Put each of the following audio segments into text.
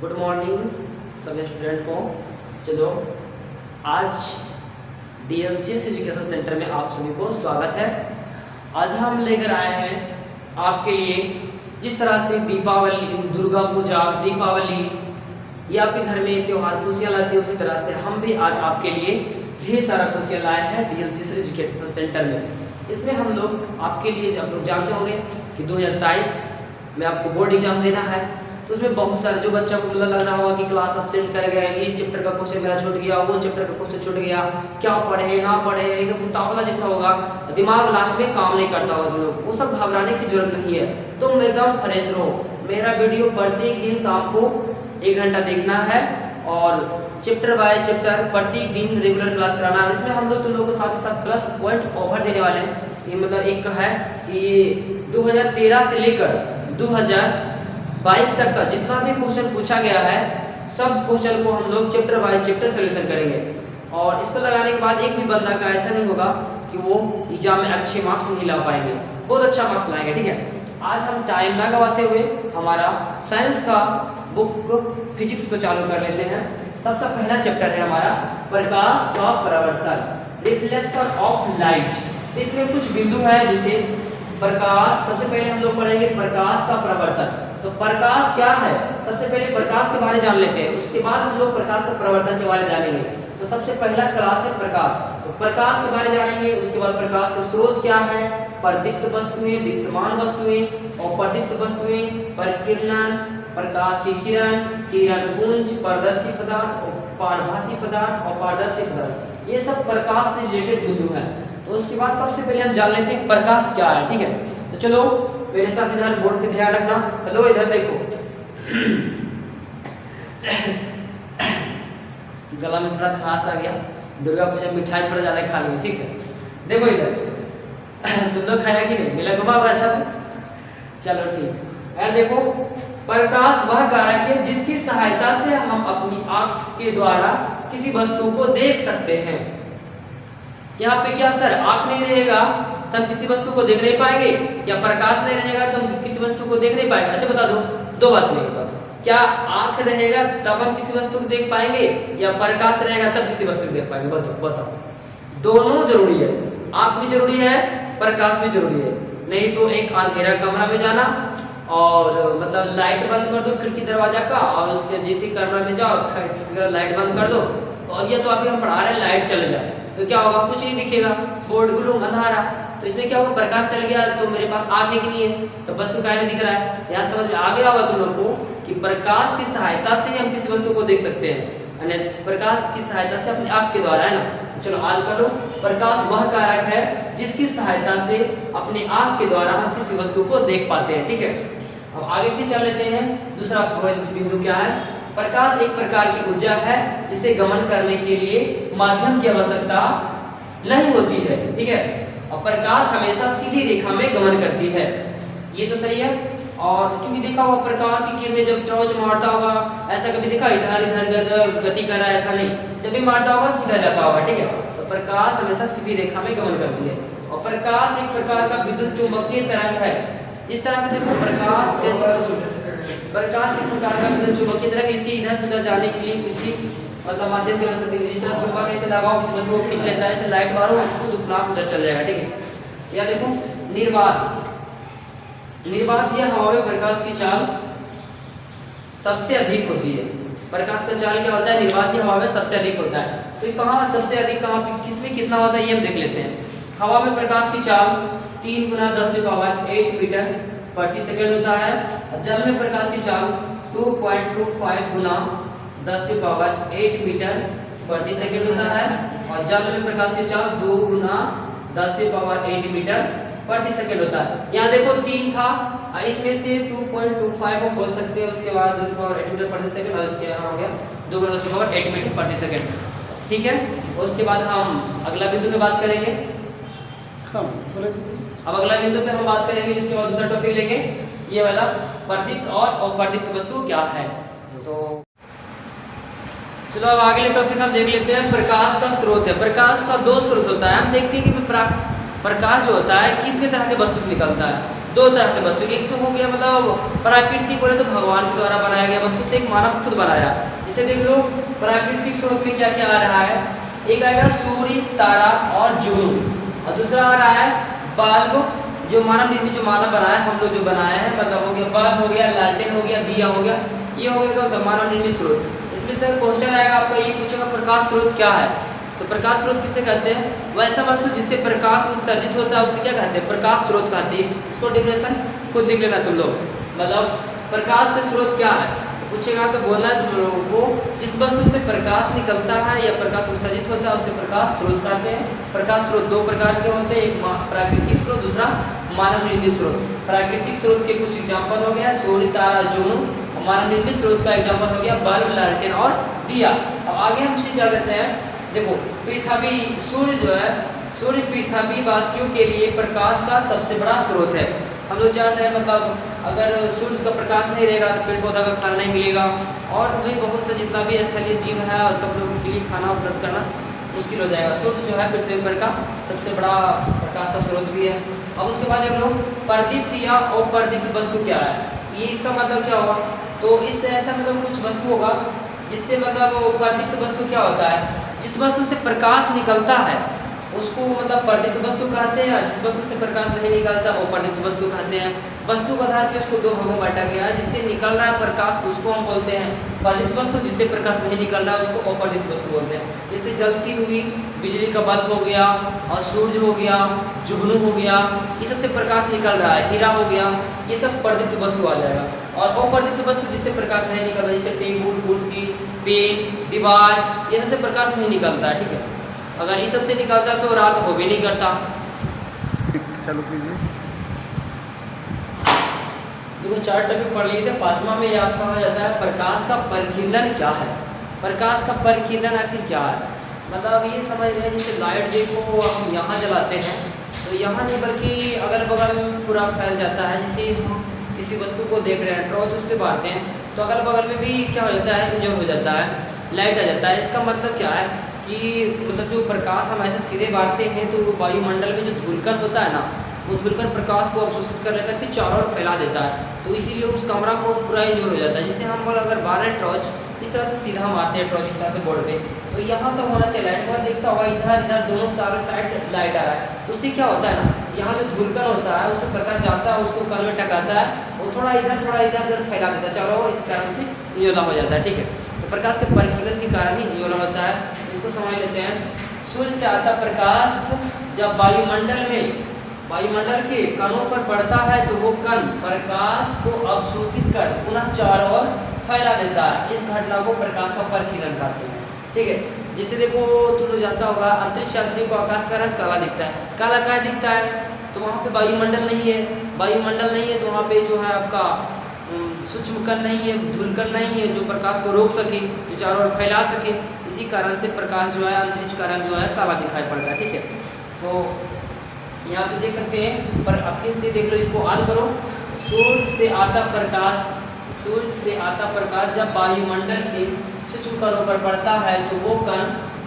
Good morning सभी student को। चलो आज DLCS एजुकेशन सेंटर में आप सभी को स्वागत है। आज हम लेकर आए हैं आपके लिए जिस तरह से दीपावली, दुर्गा पूजा, दीपावली ये आपके घर में त्यौहार खुशियाँ लाती है, उसी तरह से हम भी आज आपके लिए ढेर सारा खुशियाँ लाए हैं DLCS एजुकेशन सेंटर में। इसमें हम लोग आपके लिए, आप लोग जानते होंगे कि 2023 में आपको बोर्ड एग्जाम देना है, तो उसमें बहुत सारे जो बच्चा को लग रहा होगा कि क्लास अब्सेंट कर गए, इस चैप्टर का क्वेश्चन मेरा छूट गया, वो चैप्टर का क्वेश्चन छूट गया, क्या पढ़े ना पढ़े, एकदम मुतावला जैसा होगा, दिमाग लास्ट में काम नहीं करता होगा, तुम लोग वो सब घबराने की जरूरत नहीं है। तुम एकदम फ्रेश रहो। मेरा वीडियो प्रत्येक दिन शाम को 1 घंटा देखना है और चैप्टर बाय चैप्टर प्रत्येक दिन रेगुलर क्लास कराना है। इसमें हम लोग तुम लोगों को साथ ही साथ प्लस पॉइंट ऑफर देने वाले हैं। ये मतलब एक है कि 2013 से लेकर 2022 तक का जितना भी क्वेश्चन पूछा गया है, सब क्वेश्चन को हम लोग चैप्टर बाय चैप्टर सोल्यूशन करेंगे। और इसको लगाने के बाद एक भी बंदा का ऐसा नहीं होगा कि वो एग्जाम में अच्छे मार्क्स नहीं ला पाएंगे, बहुत अच्छा मार्क्स लाएंगे। ठीक है, आज हम टाइम ना गवाते हुए हमारा साइंस का बुक फिजिक्स को चालू कर लेते हैं। सबसे पहला चैप्टर है हमारा प्रकाश का परावर्तन, रिफ्लेक्शन ऑफ लाइट। इसमें कुछ बिंदु है, जैसे प्रकाश, सबसे पहले हम लोग पढ़ेंगे प्रकाश का परावर्तन। तो प्रकाश क्या है, सबसे पहले प्रकाश के बारे में जान लेते हैं, उसके बाद हम लोग प्रकाश का परावर्तन के बारे में जानेंगे। तो सबसे पहला क्लास है प्रकाश, तो प्रकाश के बारे में जानेंगे। उसके बाद प्रकाश के स्रोत क्या है, प्रदीप्त वस्तुएं, दीप्तमान वस्तुएं, अप्रदीप्त वस्तुएं, परिकिरणन, प्रकाश की किरण, किरण पुंज, पारदर्शी पदार्थ, पारभासी पदार्थ और पारदर्शी पदार्थ, ये सब प्रकाश से रिलेटेड बिंदु हैं। तो उसके बाद सबसे पहले हम जान लेते हैं प्रकाश क्या है। ठीक है, तो चलो मेरे साथ इधर बोर्ड पे ध्यान रखना। हेलो, इधर देखो गला में थोड़ा खराश आ गया, दुर्गा पूजा मिठाई थोड़ा ज्यादा खा ली। ठीक है, देखो इधर तुम लोग खाया कि नहीं, मिला घुमा हुआ अच्छा से, चलो ठीक है। देखो, प्रकाश वह कारक है जिसकी सहायता से हम अपनी आंख के द्वारा किसी वस्तु को देख सकते हैं। यहाँ पे क्या सर, आंख नहीं रहेगा तो हम किसी वस्तु को देख नहीं पाएंगे, या प्रकाश नहीं रहेगा तो हम किसी वस्तु को देख नहीं पाएंगे? अच्छा बता दो बात में, क्या आंख रहेगा तब हम किसी वस्तु को देख पाएंगे, या प्रकाश रहेगा तब किसी वस्तु को देख पाएंगे? बताओ। दोनों जरूरी है, आंख भी जरूरी है, प्रकाश भी जरूरी है। नहीं तो एक अंधेरा कमरा में जाना और मतलब लाइट बंद कर दो खिड़की दरवाजा का, और उसके जैसे कमरा में जाओ लाइट बंद कर दो, और ये तो अभी हम पढ़ा रहे हैं लाइट चले जाए तो क्या होगा, कुछ नहीं दिखेगा, बोर्ड ग्लूम अंधारा। तो इसमें क्या होगा, प्रकाश चल गया तो मेरे पास आंखें की नहीं है, तो वस्तु काहे नहीं दिख रहा है। यहाँ समझ में आ गया होगा तुम लोग को कि प्रकाश की सहायता से हम किसी वस्तु को देख सकते हैं, प्रकाश की सहायता से अपने आंख के द्वारा, है ना। चलो आज कर लो, प्रकाश वह कारक है जिसकी सहायता से अपने आंख के द्वारा हम किसी वस्तु को देख पाते हैं। ठीक है, अब आगे फिर चल लेते हैं। दूसरा बिंदु क्या है, प्रकाश एक प्रकार की ऊर्जा है जिसे गमन करने के लिए माध्यम की आवश्यकता नहीं होती है। ठीक है, और प्रकाश हमेशा सीधी रेखा में गमन करती है, ये तो सही है। और क्योंकि देखा होगा प्रकाश की किरणें जब टॉर्च मारता होगा, ऐसा कभी देखा इधर इधर गति कर रहा है, ऐसा नहीं, जब भी मारता होगा सीधा जाता होगा। ठीक है, तो प्रकाश हमेशा सीधी रेखा में गमन करती है। और प्रकाश एक प्रकार का विद्युत चुंबकीय तरंग है। इस तरह से देखो, प्रकाश कैसे, प्रकाश एक प्रकार का विद्युत चुंबकीय तरंग, इसी इधर से उधर जाने के लिए किसी मतलब माध्यम की आवश्यकता है। जिस तरह चुंबक ऐसे लगाओ, किसी वस्तु को खींच लेता है, ऐसे लाइट मारो खुद अपना उधर चल जाएगा। ठीक है, या देखो निर्वात, निर्वात या हवा में प्रकाश की चाल सबसे अधिक होती है। प्रकाश का चाल क्या होता है, निर्वात या हवा में सबसे अधिक होता है। तो कहाँ सबसे अधिक, कहाँ पे, किसमें कितना होता है, ये हम देख लेते हैं। हवा में प्रकाश की चाल 3 × 10⁸ मीटर प्रति सेकंड होता है। जल में प्रकाश की चाल 2.25 × 10⁸ मीटर प्रति सेकंड होता है। और जल में प्रकाश की चाल 2 × 10⁸ मीटर प्रति सेकंड होता है। यहाँ देखो 3 था, इसमें से 2.25 को बोल सकते हैं, उसके बाद 10⁸ मीटर प्रति सेकंड, और इसके यहाँ हो गया 2 × 10⁸ मीटर प्रति सेकंड। ठीक है, उसके बाद हम अगला बिंदु पे बात करेंगे। अब अगला बिंदु पे हम बात करेंगे, इसके बाद दूसरा टॉपिक लेंगे, ये वाला प्रदीप्त और अप्रदीप्त वस्तु क्या है। तो चलो अब आगे टॉपिक हम देख लेते हैं, प्रकाश का स्रोत है। प्रकाश का 2 स्रोत होता है। हम देखते हैं कि प्रकाश जो होता है कितने तरह के वस्तु से निकलता है। दो तरह के वस्तु, एक तो हो गया मतलब प्राकृतिक बोले तो भगवान के द्वारा बनाया गया वस्तु से एक मानव खुद बनाया। इसे देख लो प्राकृतिक स्रोत में क्या क्या आ रहा है, एक आएगा सूर्य, तारा और जुगनू, और दूसरा आ रहा है बल्ब जो मानव निर्मित, जो मानव बनाया, हम लोग जो बनाए हैं, मतलब हो गया बल्ब हो गया, लालटेन हो गया, दिया हो गया, ये हो गया मानव निर्मित स्रोत। इसमें सर क्वेश्चन आएगा आपका ये पूछेगा प्रकाश स्रोत क्या है, तो प्रकाश स्रोत किसे कहते हैं, वैसा वस्तु जिससे प्रकाश उत्सर्जित होता है उसे क्या कहते हैं, प्रकाश स्रोत कहते हैं। इसको डेफिनेशन खुद लिख लेना तुम लोग, मतलब प्रकाश का स्रोत क्या है पूछेगा तो बोलना है तुम लोगों को, जिस वस्तु से प्रकाश निकलता है या प्रकाश उत्सर्जित होता है उसे प्रकाश स्रोत कहते हैं। प्रकाश स्रोत दो प्रकार के होते हैं, एक प्राकृतिक स्रोत, दूसरा मानव निर्मित स्रोत। प्राकृतिक स्रोत के कुछ एग्जाम्पल हो गया सूर्य, तारा, जुगनू, और मानव निर्मित स्रोत का एग्जाम्पल हो गया बल्ब, लालटेन और दिया। अब आगे हम चल देते हैं, देखो पृथ्वी, सूर्य जो है, सूर्य पृथ्वी वासियों के लिए प्रकाश का सबसे बड़ा स्रोत है। हम लोग जान रहे हैं मतलब अगर सूर्य का प्रकाश नहीं रहेगा तो पेड़ पौधा का खाना नहीं मिलेगा, और वही बहुत से जितना भी स्थलीय जीव है और सब लोगों के लिए खाना उपलब्ध करना मुश्किल हो जाएगा। सूर्य जो है पृथ्वी पर का सबसे बड़ा प्रकाश का स्रोत भी है। अब उसके बाद देख लो प्रदीप्त या अप्रदीप्त वस्तु क्या है, ये इसका मतलब क्या होगा, तो इससे ऐसा मतलब कुछ वस्तु होगा जिससे मतलब प्रदीप्त वस्तु क्या होता है, जिस वस्तु से प्रकाश निकलता है उसको मतलब प्रदीप्त वस्तु कहते हैं, जिस वस्तु से प्रकाश नहीं निकलता वो प्रदीप्त वस्तु कहते हैं। वस्तु के आधार पर उसको दो भागों में बांटा गया है, जिससे निकल रहा है प्रकाश उसको हम बोलते हैं प्रदीप्त वस्तु, जिससे प्रकाश नहीं निकल रहा है उसको अप्रदीप्त वस्तु बोलते हैं। जैसे जलती हुई बिजली का बल्ब हो गया, और सूर्य हो गया, जुगनू हो गया, ये सबसे प्रकाश निकल रहा है, हीरा हो गया, ये सब प्रदीप्त वस्तु आ जाएगा। और अप्रदीप्त वस्तु जिससे प्रकाश नहीं निकल रहा, जैसे टेबल, कुर्सी, पेन, दीवार, ये सबसे प्रकाश नहीं निकलता है, ठीक है। अगर ये सबसे निकलता तो रात हो भी नहीं करता। चालू कीजिए। देखो 4 टॉपिक पढ़ लिए थे, 5वां में याद कहा जाता है प्रकाश का परिकिरण क्या है। प्रकाश का परिकिरण आखिर क्या है, मतलब ये समझ रहे हैं जैसे लाइट देखो हम यहाँ जलाते हैं तो यहाँ नहीं बल्कि अगल बगल पूरा फैल जाता है। जैसे हम किसी वस्तु को देख रहे हैं, टॉर्च उस पर मारते हैं तो अगल बगल में भी क्या हो जाता है, इंजन हो जाता है, लाइट आ जाता है। इसका मतलब क्या है कि मतलब जो प्रकाश हम ऐसे सीधे बांटते हैं तो वायुमंडल में जो धूलकण होता है ना, वो धूलकण प्रकाश को अवशोषित कर लेता है, फिर चारों ओर फैला देता है, तो इसीलिए उस कमरा को पूरा इंजोर हो जाता है। जिससे हम अगर बाहर टॉर्च इस तरह से सीधा मारते हैं, टॉर्च इस तरह से बोर्ड पे, तो यहाँ तो होना चाहिए लाइट, पर देखता होगा इधर इधर दोनों सारे साइड लाइट आ रहा है, तो उससे क्या होता है ना, यहाँ जो धूलकण होता है उसमें प्रकाश जाता है, उसको कण में टकराता है, वो थोड़ा इधर फैला देता है चारों ओर, इस कारण से इंजोला हो जाता है, ठीक है। तो प्रकाश के परिकिरण के कारण ही इंजोला होता है, इसको समझ लेते हैं। सूर्य से आता प्रकाश जब वायुमंडल के कणों पर पड़ता है तो वो कण प्रकाश को अवशोषित कर पुनः चारों ओर फैला देता है। इस घटना को प्रकाश का परिकिरण कहते हैं, ठीक है। जैसे देखो तुम लोग जानता होगा अंतरिक्ष यात्री को आकाश का रंग काला दिखता है, काला क्या दिखता है, तो वहाँ पे वायुमंडल नहीं है, तो वहाँ पे जो है आपका सूक्ष्म कण नहीं है, धूलकण नहीं है जो प्रकाश को रोक सके, जो चारों ओर फैला सके, इसी कारण से प्रकाश जो है अंतरिक्ष का रंग जो है काला दिखाई पड़ता है, ठीक है। तो यहाँ पे देख सकते हैं, पर फिर से देख लो, इसको याद करो, सूर्य से आता प्रकाश जब वायुमंडल के सूक्ष्म कणों पर पड़ता है तो वो कण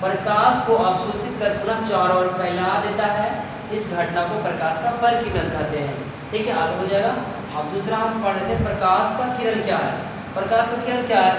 प्रकाश को अवशोषित कर पुनः चारों ओर फैला देता है। इस घटना को प्रकाश का परिकिरण कहते हैं, ठीक है, आगे हो जाएगा। अब दूसरा हम पढ़ लेते हैं प्रकाश का किरण क्या है। प्रकाश का किरण क्या है,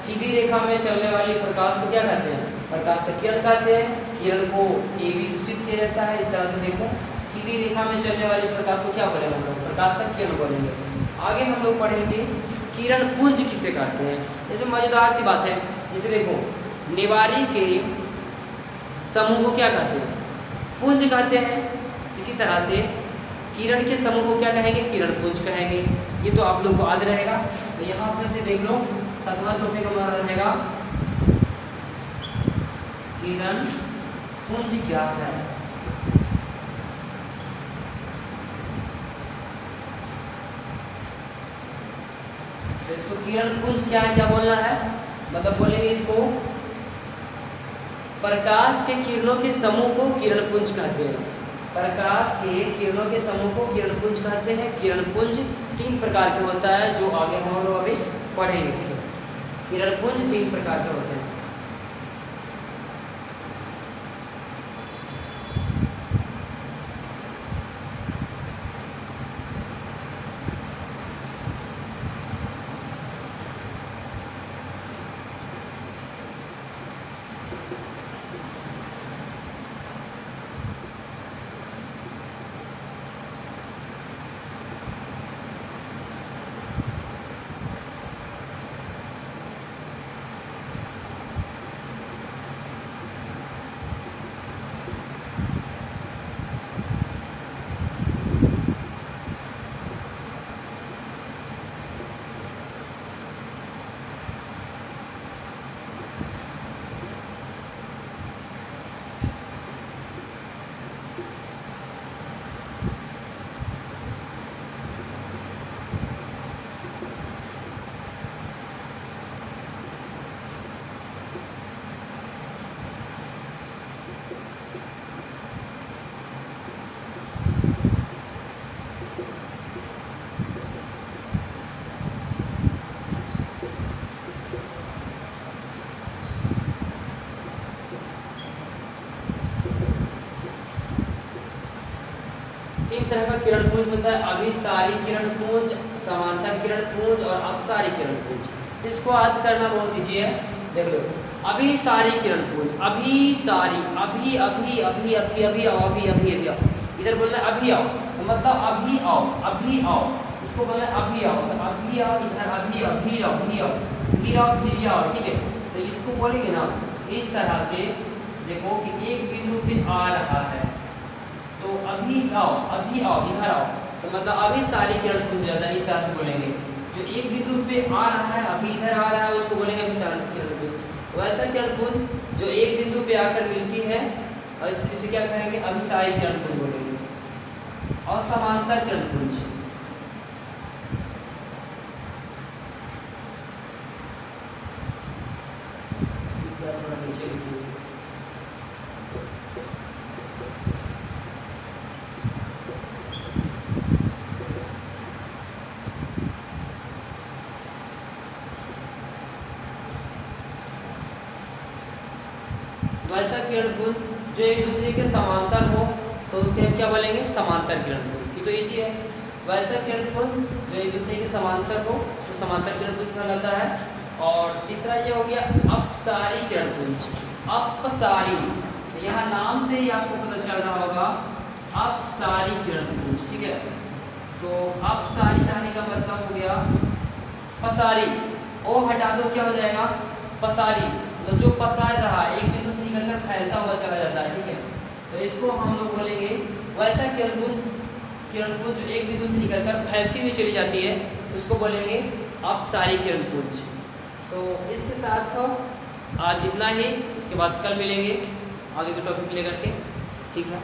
सीधी रेखा में चलने वाली प्रकाश को क्या कहते हैं, प्रकाश का किरण कहते हैं। किरण को ए बी सूचित किया जाता है, इस तरह से देखो, सीधी रेखा में चलने वाली प्रकाश को क्या बोलेंगे हम लोग, प्रकाश का किरण बोलेंगे। आगे हम लोग पढ़ेंगे किरण पुंज किसे कहते हैं। इसमें मजेदार सी बात है, जैसे देखो निवारी के समूह को क्या कहते हैं, पुंज कहते हैं। इसी तरह से किरण के समूह को क्या कहेंगे, किरण पुंज कहेंगे। ये तो आप लोग को याद रहेगा। तो यहाँ पे से देख लो 7वां टॉपिक हमारा रहेगा किरण पुंज क्या है। तो इसको किरण पुंज क्या है, क्या बोलना है, मतलब बोलेंगे इसको प्रकाश के किरणों के समूह को किरण पुंज कहते हैं। प्रकाश के किरणों के समूह को किरण पुंज कहते हैं। किरण पुंज 3 प्रकार के होता है, जो आगे हम लोग अभी पढ़ेंगे। किरण पुंज 3 प्रकार के होते हैं। तीन तरह का किरण पुंज होता है, अभिसारी किरण पुंज, समांतर किरण पुंज और अपसारी किरण पुंज। इसको याद करना बहुत ईजी है। देख लो, अभिसारी किरण पुंज, अभिसारी, अभी अभी अभी अभी अभी आओ, अभी अभी अभी आओ, इधर बोलना है अभी आओ, तो मतलब अभी आओ, अभी आओ, इसको बोलना है अभी आओ, तो अभी आओ, इधर अभी आओ, भी आओ, भी आओ, फिर आओ, फिर आओ, ठीक है। तो इसको बोलेंगे ना इस तरह से, देखो कि एक बिंदु पे आ रहा है तो अभी आओ, अभी आओ, इधर आओ, तो मतलब अभी सारी किरण पुंज हो जाता है। इस तरह से बोलेंगे, जो एक बिंदु पे आ रहा है, अभी इधर आ रहा है, उसको बोलेंगे अभी सारी किरण पुंज। वैसा किरण पुंज जो एक बिंदु पे आकर मिलती है, और इसे क्या कहेंगे, अभिसारी किरण पुंज बोलेंगे। और समांतर किरण पुंज, इस तरह थोड़ा नीचे लिखिए। वैसा किरण पुंज जो एक दूसरे के समांतर हो तो उसे हम क्या बोलेंगे, समांतर किरण पुंज। ये तो इजी है। वैसा किरण पुंज जो एक दूसरे के समांतर हो तो समांतर किरण पुंज कहलाता है। और तीसरा ये हो गया अपसारी किरण पुंज, अपसारी, तो यहाँ नाम से ही आपको पता चल रहा होगा अपसारी किरण पुंज, ठीक है। तो अपसारी कहने का मतलब हो गया पसारी, ओ हटा दो, क्या हो जाएगा, पसारी, तो जो पसार रहा है एक बिंदु से निकलकर फैलता हुआ चला जाता है, ठीक है। तो इसको हम लोग बोलेंगे वैसा किरण पुंज जो एक बिंदु से निकलकर फैलती हुई चली जाती है, उसको बोलेंगे अपसारी किरण पुंज। तो इसके साथ आज इतना ही, उसके बाद कल मिलेंगे आगे के टॉपिक लेकर के, ठीक है।